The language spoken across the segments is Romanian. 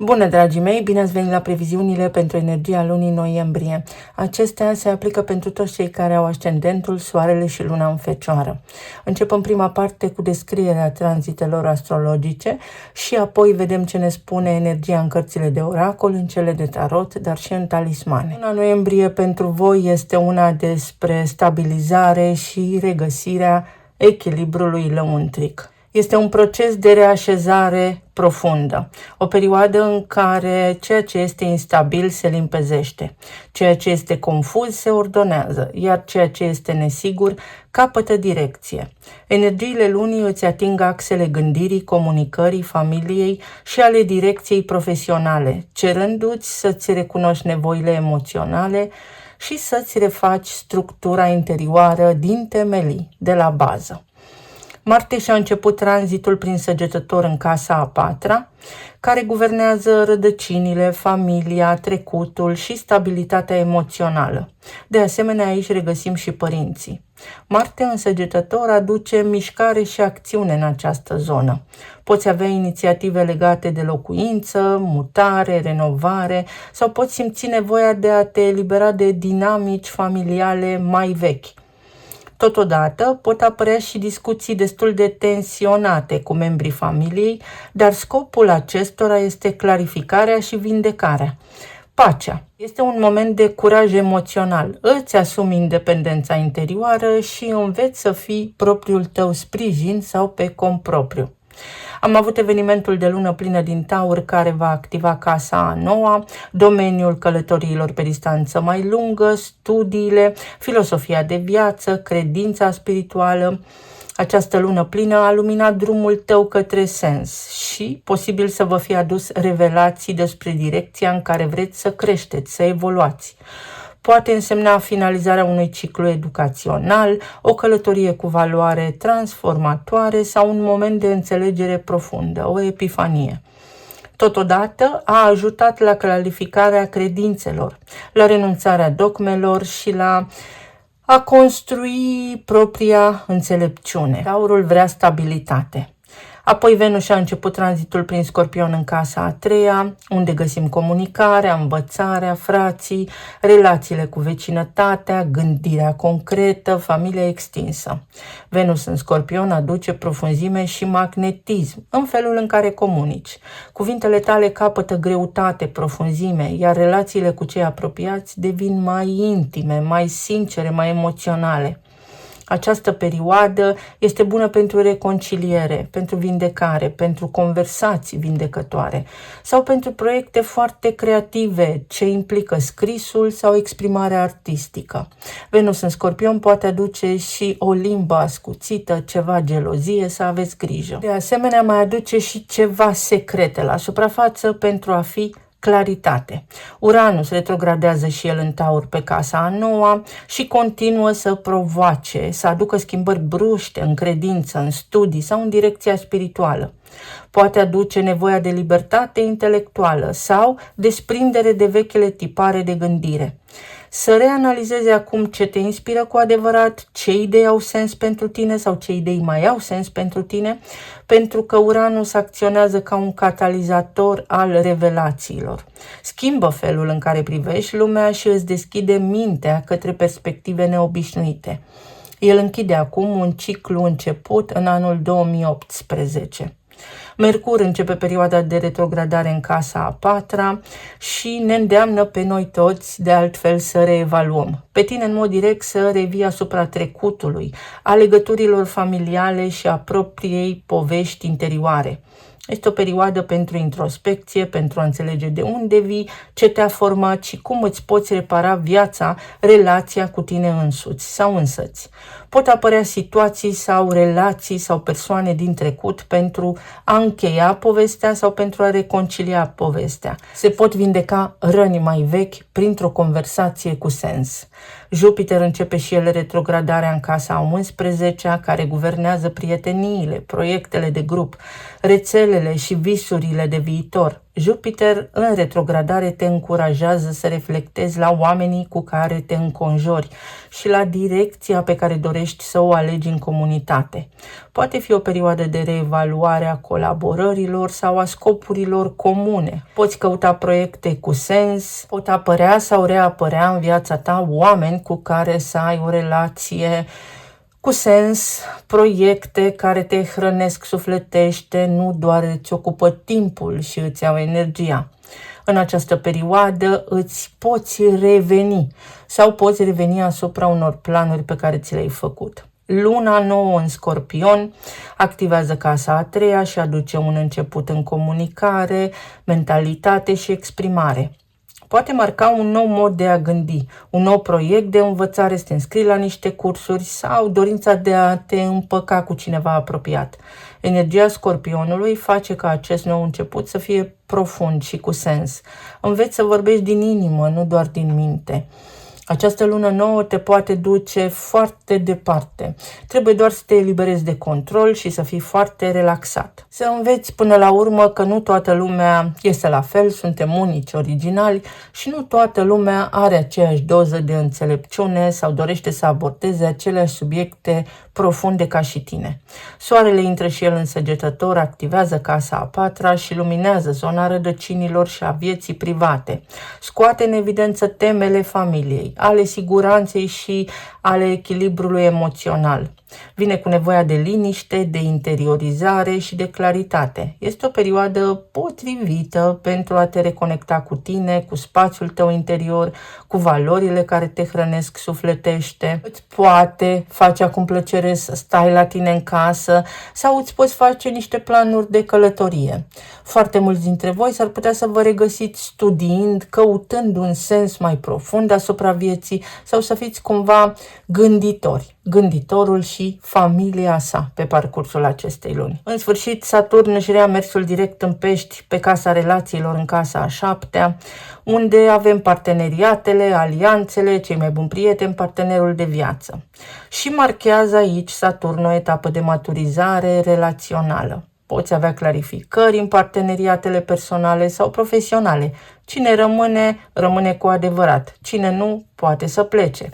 Bună, dragii mei! Bine ați venit la previziunile pentru energia lunii noiembrie. Acestea se aplică pentru toți cei care au ascendentul, soarele și luna în Fecioară. Încep în prima parte cu descrierea tranzitelor astrologice și apoi vedem ce ne spune energia în cărțile de oracol, în cele de tarot, dar și în talismane. Luna noiembrie pentru voi este una despre stabilizare și regăsirea echilibrului lăuntric. Este un proces de reașezare profundă, o perioadă în care ceea ce este instabil se limpezește, ceea ce este confuz se ordonează, iar ceea ce este nesigur capătă direcție. Energiile lunii îți ating axele gândirii, comunicării, familiei și ale direcției profesionale, cerându-ți să-ți recunoști nevoile emoționale și să-ți refaci structura interioară din temelii, de la bază. Marte și-a început tranzitul prin Săgetător în casa a patra, care guvernează rădăcinile, familia, trecutul și stabilitatea emoțională. De asemenea, aici regăsim și părinții. Marte în Săgetător aduce mișcare și acțiune în această zonă. Poți avea inițiative legate de locuință, mutare, renovare sau poți simți nevoia de a te elibera de dinamici familiale mai vechi. Totodată pot apărea și discuții destul de tensionate cu membrii familiei, dar scopul acestora este clarificarea și vindecarea. Pacea este un moment de curaj emoțional. Îți asumi independența interioară și înveți să fii propriul tău sprijin sau pe cont propriu. Am avut evenimentul de lună plină din Taur care va activa casa a noua, domeniul călătoriilor pe distanță mai lungă, studiile, filosofia de viață, credința spirituală. Această lună plină a luminat drumul tău către sens și posibil să vă fie adus revelații despre direcția în care vreți să creșteți, să evoluați. Poate însemna finalizarea unui ciclu educațional, o călătorie cu valoare transformatoare sau un moment de înțelegere profundă, o epifanie. Totodată a ajutat la clarificarea credințelor, la renunțarea dogmelor și la a construi propria înțelepciune. Taurul vrea stabilitate. Apoi Venus a început tranzitul prin Scorpion în casa a treia, unde găsim comunicarea, învățarea, frații, relațiile cu vecinătatea, gândirea concretă, familia extinsă. Venus în Scorpion aduce profunzime și magnetism în felul în care comunici. Cuvintele tale capătă greutate, profunzime, iar relațiile cu cei apropiați devin mai intime, mai sincere, mai emoționale. Această perioadă este bună pentru reconciliere, pentru vindecare, pentru conversații vindecătoare sau pentru proiecte foarte creative ce implică scrisul sau exprimarea artistică. Venus în Scorpion poate aduce și o limbă ascuțită, ceva gelozie, să aveți grijă. De asemenea, mai aduce și ceva secrete la suprafață pentru a fi claritate. Uranus retrogradează și el în Taur pe casa a noua și continuă să provoace, să aducă schimbări bruște în credință, în studii sau în direcția spirituală. Poate aduce nevoia de libertate intelectuală sau desprindere de vechile tipare de gândire. Să reanalizezi acum ce te inspiră cu adevărat, ce idei au sens pentru tine sau ce idei mai au sens pentru tine, pentru că Uranus acționează ca un catalizator al revelațiilor. Schimbă felul în care privești lumea și îți deschide mintea către perspective neobișnuite. El închide acum un ciclu început în anul 2018. Mercur începe perioada de retrogradare în casa a patra și ne îndeamnă pe noi toți, de altfel, să reevaluăm. Pe tine, în mod direct, să revii asupra trecutului, a legăturilor familiale și a propriei povești interioare. Este o perioadă pentru introspecție, pentru a înțelege de unde vii, ce te-a format și cum îți poți repara viața, relația cu tine însuți sau însăți. Pot apărea situații sau relații sau persoane din trecut pentru a încheia povestea sau pentru a reconcilia povestea. Se pot vindeca răni mai vechi printr-o conversație cu sens. Jupiter începe și el retrogradarea în casa a 11-a, care guvernează prieteniile, proiectele de grup, rețelele și visurile de viitor. Jupiter în retrogradare te încurajează să reflectezi la oamenii cu care te înconjori și la direcția pe care dorești să o alegi în comunitate. Poate fi o perioadă de reevaluare a colaborărilor sau a scopurilor comune. Poți căuta proiecte cu sens, pot apărea sau reapărea în viața ta oameni cu care să ai o relație cu sens, proiecte care te hrănesc sufletește, nu doar îți ocupă timpul și îți iau energia. În această perioadă îți poți reveni sau poți reveni asupra unor planuri pe care ți le-ai făcut. Luna nouă în Scorpion activează casa a treia și aduce un început în comunicare, mentalitate și exprimare. Poate marca un nou mod de a gândi, un nou proiect de învățare, să te înscrii la niște cursuri sau dorința de a te împăca cu cineva apropiat. Energia Scorpionului face ca acest nou început să fie profund și cu sens. Înveți să vorbești din inimă, nu doar din minte. Această lună nouă te poate duce foarte departe. Trebuie doar să te eliberezi de control și să fii foarte relaxat. Să înveți până la urmă că nu toată lumea este la fel, suntem unici, originali și nu toată lumea are aceeași doză de înțelepciune sau dorește să abordeze aceleași subiecte profunde ca și tine. Soarele intră și el în Săgetător, activează casa a patra și luminează zona rădăcinilor și a vieții private. Scoate în evidență temele familiei, ale siguranței și ale echilibrului emoțional. Vine cu nevoia de liniște, de interiorizare și de claritate. Este o perioadă potrivită pentru a te reconecta cu tine, cu spațiul tău interior, cu valorile care te hrănesc sufletește. Îți poate face acum plăcere să stai la tine în casă sau îți poți face niște planuri de călătorie. Foarte mulți dintre voi s-ar putea să vă regăsiți studiind, căutând un sens mai profund asupra vieții sau să fiți cumva gânditori. Gânditorul și familia sa pe parcursul acestei luni. În sfârșit, Saturn își rea mersul direct în Pești, pe casa relațiilor, în casa a șaptea, unde avem parteneriatele, alianțele, cei mai buni prieteni, partenerul de viață. Și marchează aici Saturn o etapă de maturizare relațională. Poți avea clarificări în parteneriatele personale sau profesionale. Cine rămâne, rămâne cu adevărat. Cine nu, poate să plece.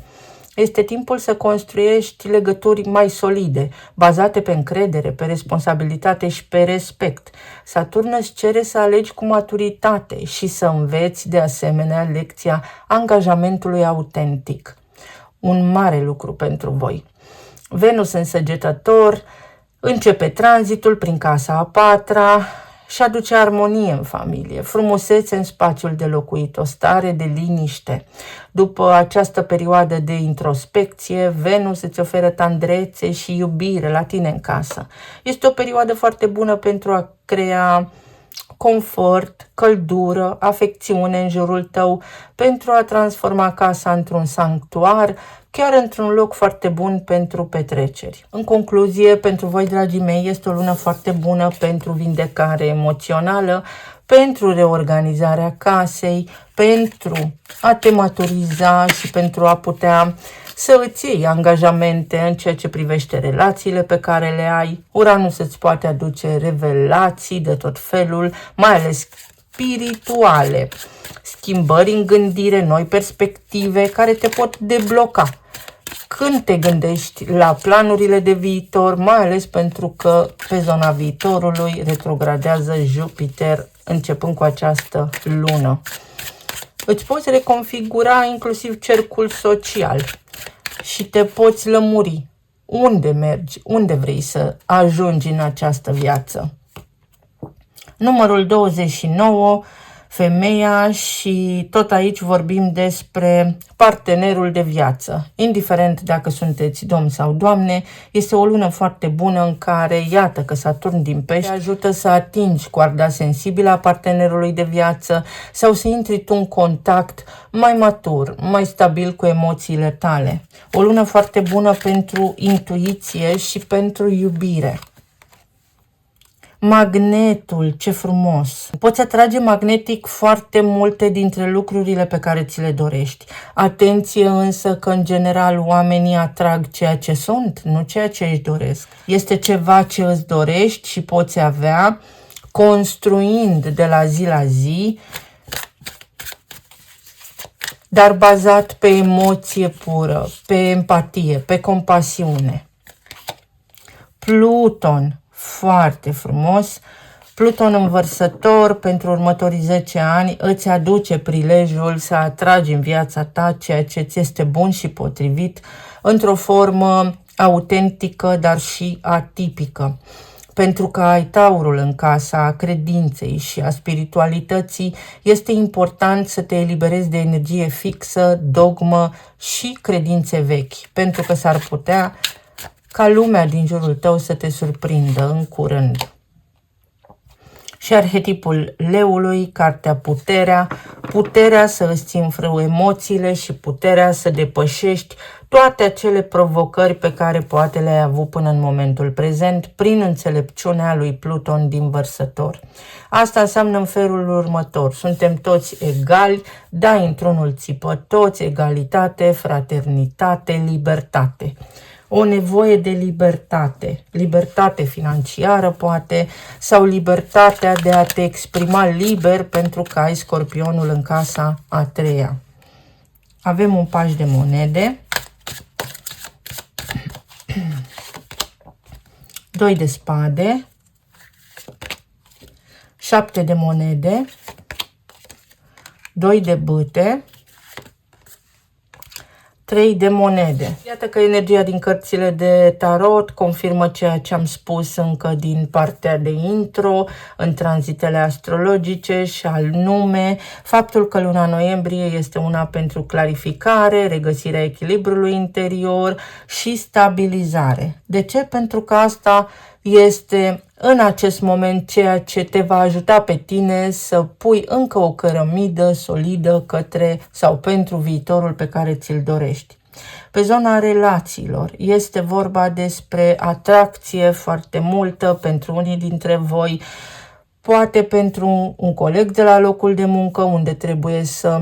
Este timpul să construiești legături mai solide, bazate pe încredere, pe responsabilitate și pe respect. Saturn îți cere să alegi cu maturitate și să înveți de asemenea lecția angajamentului autentic. Un mare lucru pentru voi. Venus în Săgetător începe tranzitul prin casa a patra și aduce armonie în familie, frumusețe în spațiul de locuit, o stare de liniște. După această perioadă de introspecție, Venus îți oferă tandrețe și iubire la tine în casă. Este o perioadă foarte bună pentru a crea confort, căldură, afecțiune în jurul tău, pentru a transforma casa într-un sanctuar, chiar într-un loc foarte bun pentru petreceri. În concluzie, pentru voi, dragii mei, este o lună foarte bună pentru vindecare emoțională, pentru reorganizarea casei, pentru a te maturiza și pentru a putea să îți iei angajamente în ceea ce privește relațiile pe care le ai. Uranus îți poate aduce revelații de tot felul, mai ales spirituale, schimbări în gândire, noi perspective care te pot debloca când te gândești la planurile de viitor, mai ales pentru că pe zona viitorului retrogradează Jupiter începând cu această lună. Îți poți reconfigura inclusiv cercul social și te poți lămuri unde mergi, unde vrei să ajungi în această viață. Numărul 29, femeia, și tot aici vorbim despre partenerul de viață. Indiferent dacă sunteți domn sau doamne, este o lună foarte bună în care, iată că Saturn din Pești ajută să atingi coarda sensibilă a partenerului de viață sau să intri tu în contact mai matur, mai stabil cu emoțiile tale. O lună foarte bună pentru intuiție și pentru iubire. Magnetul, ce frumos! Poți atrage magnetic foarte multe dintre lucrurile pe care ți le dorești. Atenție însă că în general oamenii atrag ceea ce sunt, nu ceea ce își doresc. Este ceva ce îți dorești și poți avea construind de la zi la zi, dar bazat pe emoție pură, pe empatie, pe compasiune. Pluton, foarte frumos. Pluton în Vărsător pentru următorii 10 ani îți aduce prilejul să atragi în viața ta ceea ce ți este bun și potrivit într-o formă autentică, dar și atipică. Pentru că ai Taurul în casa credinței și a spiritualității, este important să te eliberezi de energie fixă, dogmă și credințe vechi, pentru că s-ar putea ca lumea din jurul tău să te surprindă în curând. Și arhetipul leului, cartea puterea, puterea să îți ții în frâu emoțiile și puterea să depășești toate acele provocări pe care poate le-ai avut până în momentul prezent prin înțelepciunea lui Pluton din Vărsător. Asta înseamnă în felul următor: suntem toți egali, dai într-unul țipă toți, egalitate, fraternitate, libertate. O nevoie de libertate, libertate financiară poate, sau libertatea de a te exprima liber pentru că ai Scorpionul în casa a 3-a. Avem un paș de monede, 2 de spade, 7 de monede, 2 de bâte, 3 de monede. Iată că energia din cărțile de tarot confirmă ceea ce am spus încă din partea de intro, în tranzitele astrologice, și al nume, faptul că luna noiembrie este una pentru clarificare, regăsirea echilibrului interior și stabilizare. De ce? Pentru că asta este în acest moment ceea ce te va ajuta pe tine să pui încă o cărămidă solidă către sau pentru viitorul pe care ți-l dorești. Pe zona relațiilor este vorba despre atracție foarte multă pentru unii dintre voi, poate pentru un coleg de la locul de muncă unde trebuie să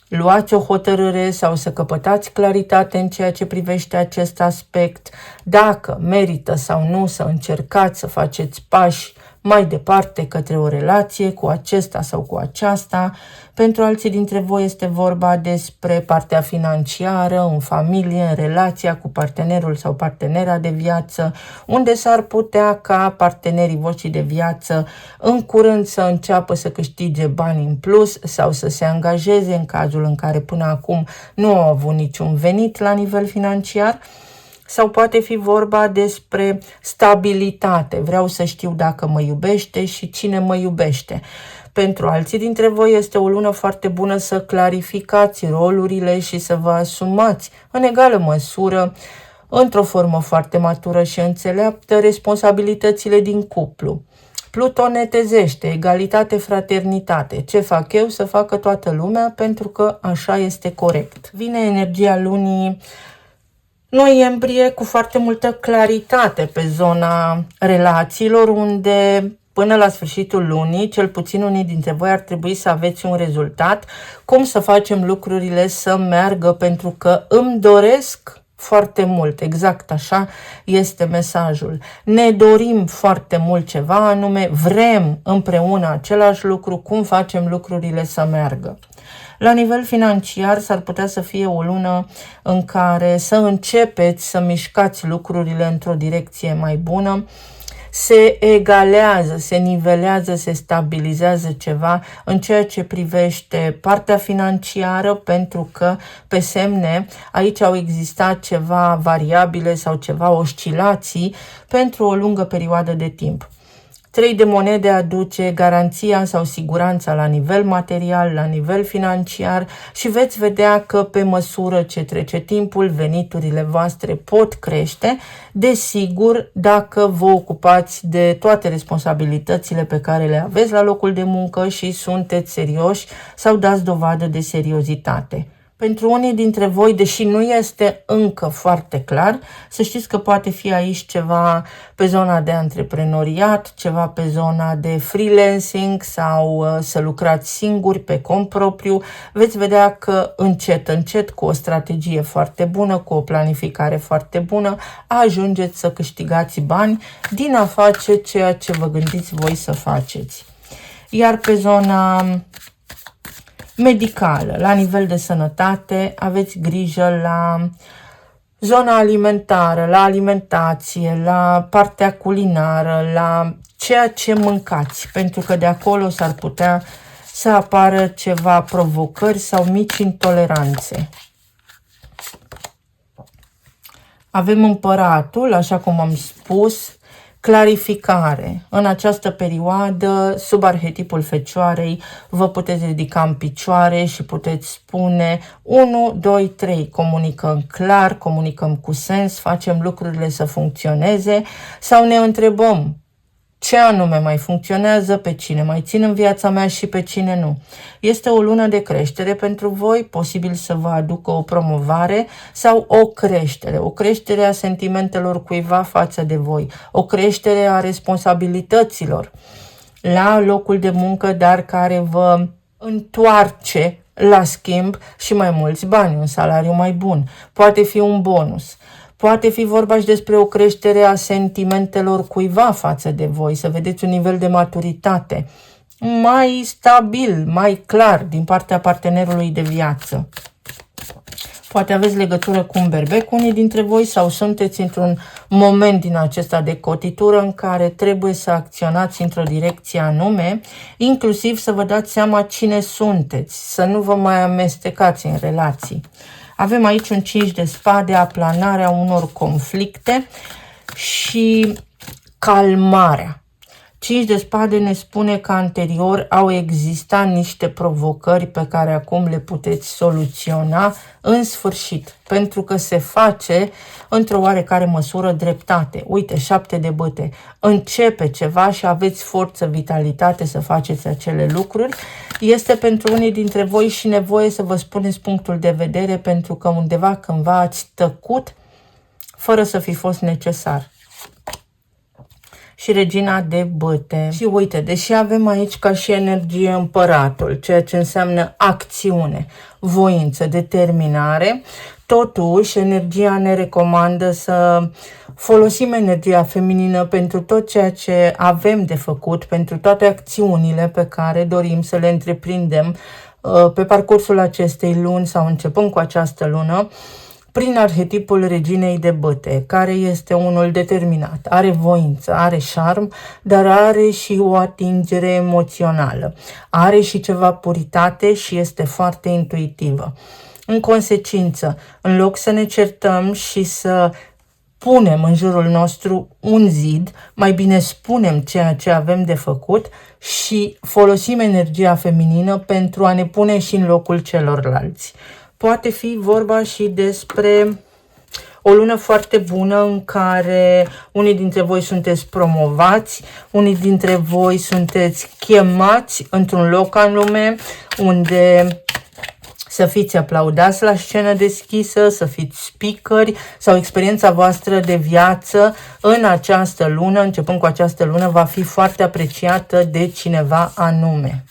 luați o hotărâre sau să căpătați claritate în ceea ce privește acest aspect, dacă merită sau nu să încercați să faceți pași mai departe către o relație cu acesta sau cu aceasta. Pentru alții dintre voi este vorba despre partea financiară, în familie, în relația cu partenerul sau partenera de viață, unde s-ar putea ca partenerii voștri de viață în curând să înceapă să câștige bani în plus sau să se angajeze în cazul în care până acum nu au avut niciun venit la nivel financiar. Sau poate fi vorba despre stabilitate. Vreau să știu dacă mă iubește și cine mă iubește. Pentru alții dintre voi este o lună foarte bună să clarificați rolurile și să vă asumați în egală măsură, într-o formă foarte matură și înțeleaptă, responsabilitățile din cuplu. Pluton netezește, egalitate, fraternitate. Ce fac eu? Să facă toată lumea, pentru că așa este corect. Vine energia lunii noiembrie cu foarte multă claritate pe zona relațiilor, unde până la sfârșitul lunii, cel puțin unii dintre voi ar trebui să aveți un rezultat, cum să facem lucrurile să meargă, pentru că îmi doresc foarte mult. Exact așa este mesajul. Ne dorim foarte mult ceva, anume vrem împreună același lucru, cum facem lucrurile să meargă. La nivel financiar s-ar putea să fie o lună în care să începeți să mișcați lucrurile într-o direcție mai bună, se egalează, se nivelează, se stabilizează ceva în ceea ce privește partea financiară, pentru că pe semne aici au existat ceva variabile sau ceva oscilații pentru o lungă perioadă de timp. 3 de monede aduce garanția sau siguranța la nivel material, la nivel financiar, și veți vedea că pe măsură ce trece timpul, veniturile voastre pot crește, desigur, dacă vă ocupați de toate responsabilitățile pe care le aveți la locul de muncă și sunteți serioși sau dați dovadă de seriozitate. Pentru unii dintre voi, deși nu este încă foarte clar, să știți că poate fi aici ceva pe zona de antreprenoriat, ceva pe zona de freelancing sau să lucrați singuri pe cont propriu. Veți vedea că încet, încet, cu o strategie foarte bună, cu o planificare foarte bună, ajungeți să câștigați bani din a face ceea ce vă gândiți voi să faceți. Iar pe zona medicală, la nivel de sănătate, aveți grijă la zona alimentară, la alimentație, la partea culinară, la ceea ce mâncați, pentru că de acolo s-ar putea să apară ceva provocări sau mici intoleranțe. Avem împăratul, așa cum am spus, clarificare. În această perioadă, sub arhetipul Fecioarei, vă puteți ridica în picioare și puteți spune 1, 2, 3, comunicăm clar, comunicăm cu sens, facem lucrurile să funcționeze sau ne întrebăm ce anume mai funcționează, pe cine mai țin în viața mea și pe cine nu. Este o lună de creștere pentru voi, posibil să vă aducă o promovare sau o creștere a sentimentelor cuiva față de voi, o creștere a responsabilităților la locul de muncă, dar care vă întoarce la schimb și mai mulți bani, un salariu mai bun, poate fi un bonus. Poate fi vorba și despre o creștere a sentimentelor cuiva față de voi, să vedeți un nivel de maturitate mai stabil, mai clar din partea partenerului de viață. Poate aveți legătură cu un berbec unii dintre voi sau sunteți într-un moment din acesta de cotitură în care trebuie să acționați într-o direcție anume, inclusiv să vă dați seama cine sunteți, să nu vă mai amestecați în relații. Avem aici un 5 de spade, aplanarea unor conflicte și calmarea. 5 de spade ne spune că anterior au existat niște provocări pe care acum le puteți soluționa în sfârșit, pentru că se face într-o oarecare măsură dreptate. Uite, 7 de bâte. Începe ceva și aveți forță, vitalitate să faceți acele lucruri. Este pentru unii dintre voi și nevoie să vă spuneți punctul de vedere, pentru că undeva cândva ați tăcut fără să fi fost necesar. Și regina de bâte. Și uite, deși avem aici ca și energie împăratul, ceea ce înseamnă acțiune, voință, determinare, totuși energia ne recomandă să folosim energia feminină pentru tot ceea ce avem de făcut, pentru toate acțiunile pe care dorim să le întreprindem pe parcursul acestei luni sau începând cu această lună, prin arhetipul reginei de bâte, care este unul determinat, are voință, are șarm, dar are și o atingere emoțională, are și ceva puritate și este foarte intuitivă. În consecință, în loc să ne certăm și să punem în jurul nostru un zid, mai bine spunem ceea ce avem de făcut și folosim energia feminină pentru a ne pune și în locul celorlalți. Poate fi vorba și despre o lună foarte bună în care unii dintre voi sunteți promovați, unii dintre voi sunteți chemați într-un loc anume unde să fiți aplaudați la scenă deschisă, să fiți speakeri sau experiența voastră de viață în această lună, începând cu această lună, va fi foarte apreciată de cineva anume.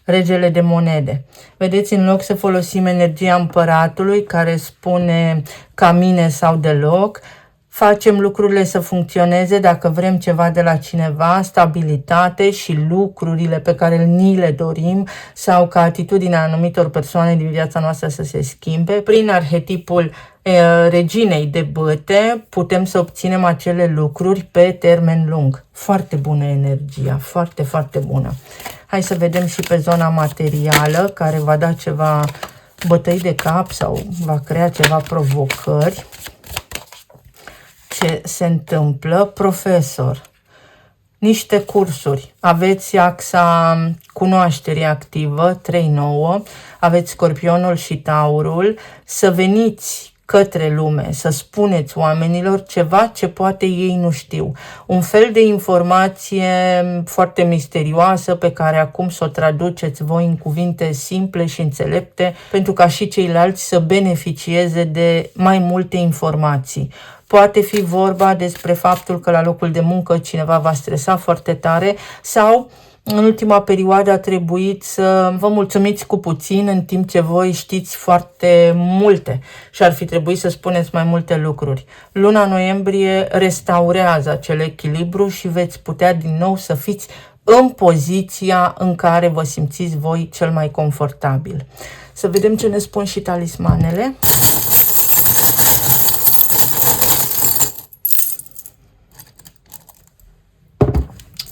Regele de monede. Vedeți, în loc să folosim energia împăratului care spune ca mine sau deloc, facem lucrurile să funcționeze dacă vrem ceva de la cineva, stabilitate și lucrurile pe care ni le dorim sau ca atitudinea anumitor persoane din viața noastră să se schimbe. Prin arhetipul reginei de bâte putem să obținem acele lucruri pe termen lung. Foarte bună energia, foarte, foarte bună. Hai să vedem și pe zona materială, care va da ceva bătăi de cap sau va crea ceva provocări. Ce se întâmplă? Profesor. Niște cursuri. Aveți axa cunoașterii activă, 3-9. Aveți Scorpionul și Taurul. Să veniți către lume, să spuneți oamenilor ceva ce poate ei nu știu. Un fel de informație foarte misterioasă pe care acum să o traduceți voi în cuvinte simple și înțelepte pentru ca și ceilalți să beneficieze de mai multe informații. Poate fi vorba despre faptul că la locul de muncă cineva va stresa foarte tare sau în ultima perioadă a trebuit să vă mulțumiți cu puțin în timp ce voi știți foarte multe și ar fi trebuit să spuneți mai multe lucruri. Luna noiembrie restaurează acel echilibru și veți putea din nou să fiți în poziția în care vă simțiți voi cel mai confortabil. Să vedem ce ne spun și talismanele.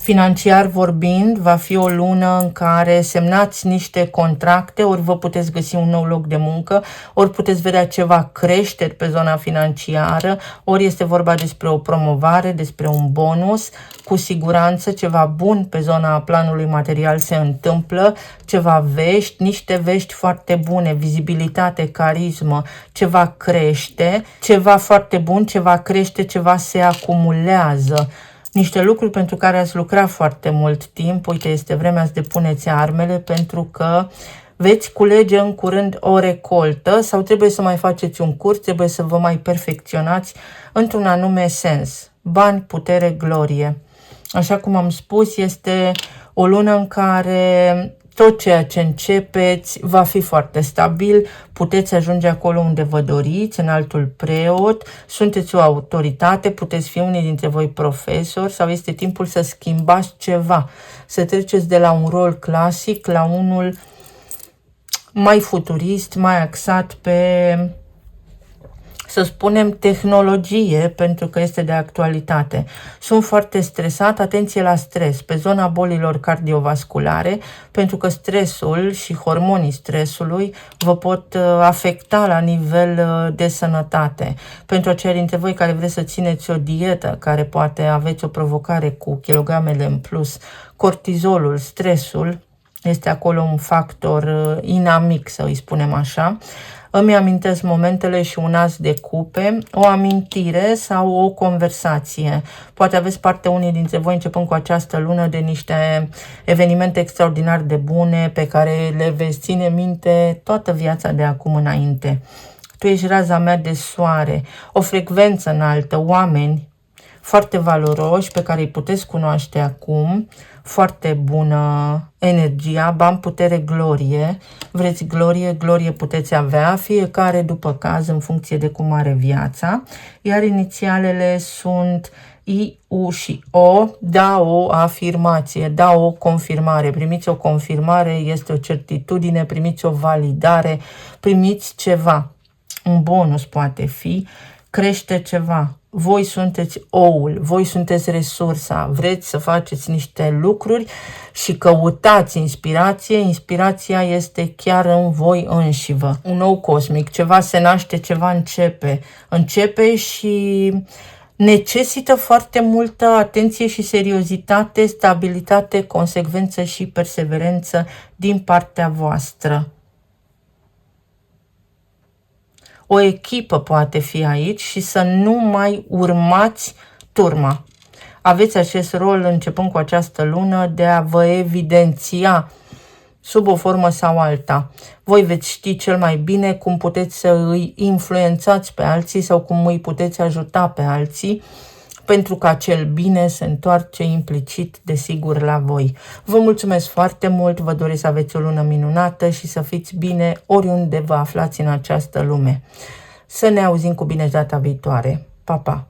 Financiar vorbind, va fi o lună în care semnați niște contracte, ori vă puteți găsi un nou loc de muncă, ori puteți vedea ceva creșteri pe zona financiară, ori este vorba despre o promovare, despre un bonus. Cu siguranță ceva bun pe zona planului material se întâmplă, ceva vești, niște vești foarte bune, vizibilitate, carismă, ceva crește, ceva foarte bun, ceva crește, ceva se acumulează. Niște lucruri pentru care ați lucrat foarte mult timp, uite, este vremea să depuneți armele pentru că veți culege în curând o recoltă sau trebuie să mai faceți un curs, trebuie să vă mai perfecționați într-un anume sens. Bani, putere, glorie. Așa cum am spus, este o lună în care tot ceea ce începeți va fi foarte stabil, puteți ajunge acolo unde vă doriți, în altul preot, sunteți o autoritate, puteți fi unii dintre voi profesori sau este timpul să schimbați ceva, să treceți de la un rol clasic la unul mai futurist, mai axat pe, să spunem, tehnologie, pentru că este de actualitate. Sunt foarte stresat, atenție la stres, pe zona bolilor cardiovasculare, pentru că stresul și hormonii stresului vă pot afecta la nivel de sănătate. Pentru aceia dintre voi care vreți să țineți o dietă, care poate aveți o provocare cu kilogramele în plus, cortizolul, stresul, este acolo un factor inamic, să îi spunem așa. Îmi amintesc momentele și un as de cupe, o amintire sau o conversație. Poate aveți parte unii dintre voi începând cu această lună de niște evenimente extraordinar de bune pe care le veți ține minte toată viața de acum înainte. Tu ești raza mea de soare, o frecvență înaltă, oameni foarte valoroși pe care îi puteți cunoaște acum, foarte bună energia, bani, putere, glorie. Vreți glorie, glorie puteți avea, fiecare după caz în funcție de cum are viața, iar inițialele sunt I, U și O, da o afirmație, da o confirmare, primiți o confirmare, este o certitudine, primiți o validare, primiți ceva, un bonus poate fi, crește ceva. Voi sunteți oul, voi sunteți resursa, vreți să faceți niște lucruri și căutați inspirație. Inspirația este chiar în voi înșivă. Un nou cosmic, ceva se naște, ceva începe. Începe și necesită foarte multă atenție și seriozitate, stabilitate, consecvență și perseverență din partea voastră. O echipă poate fi aici și să nu mai urmați turma. Aveți acest rol începând cu această lună de a vă evidenția sub o formă sau alta. Voi veți ști cel mai bine cum puteți să îi influențați pe alții sau cum îi puteți ajuta pe alții, pentru că acel bine se întoarce implicit, desigur, la voi. Vă mulțumesc foarte mult, vă doresc să aveți o lună minunată și să fiți bine oriunde vă aflați în această lume. Să ne auzim cu bine data viitoare. Pa, pa!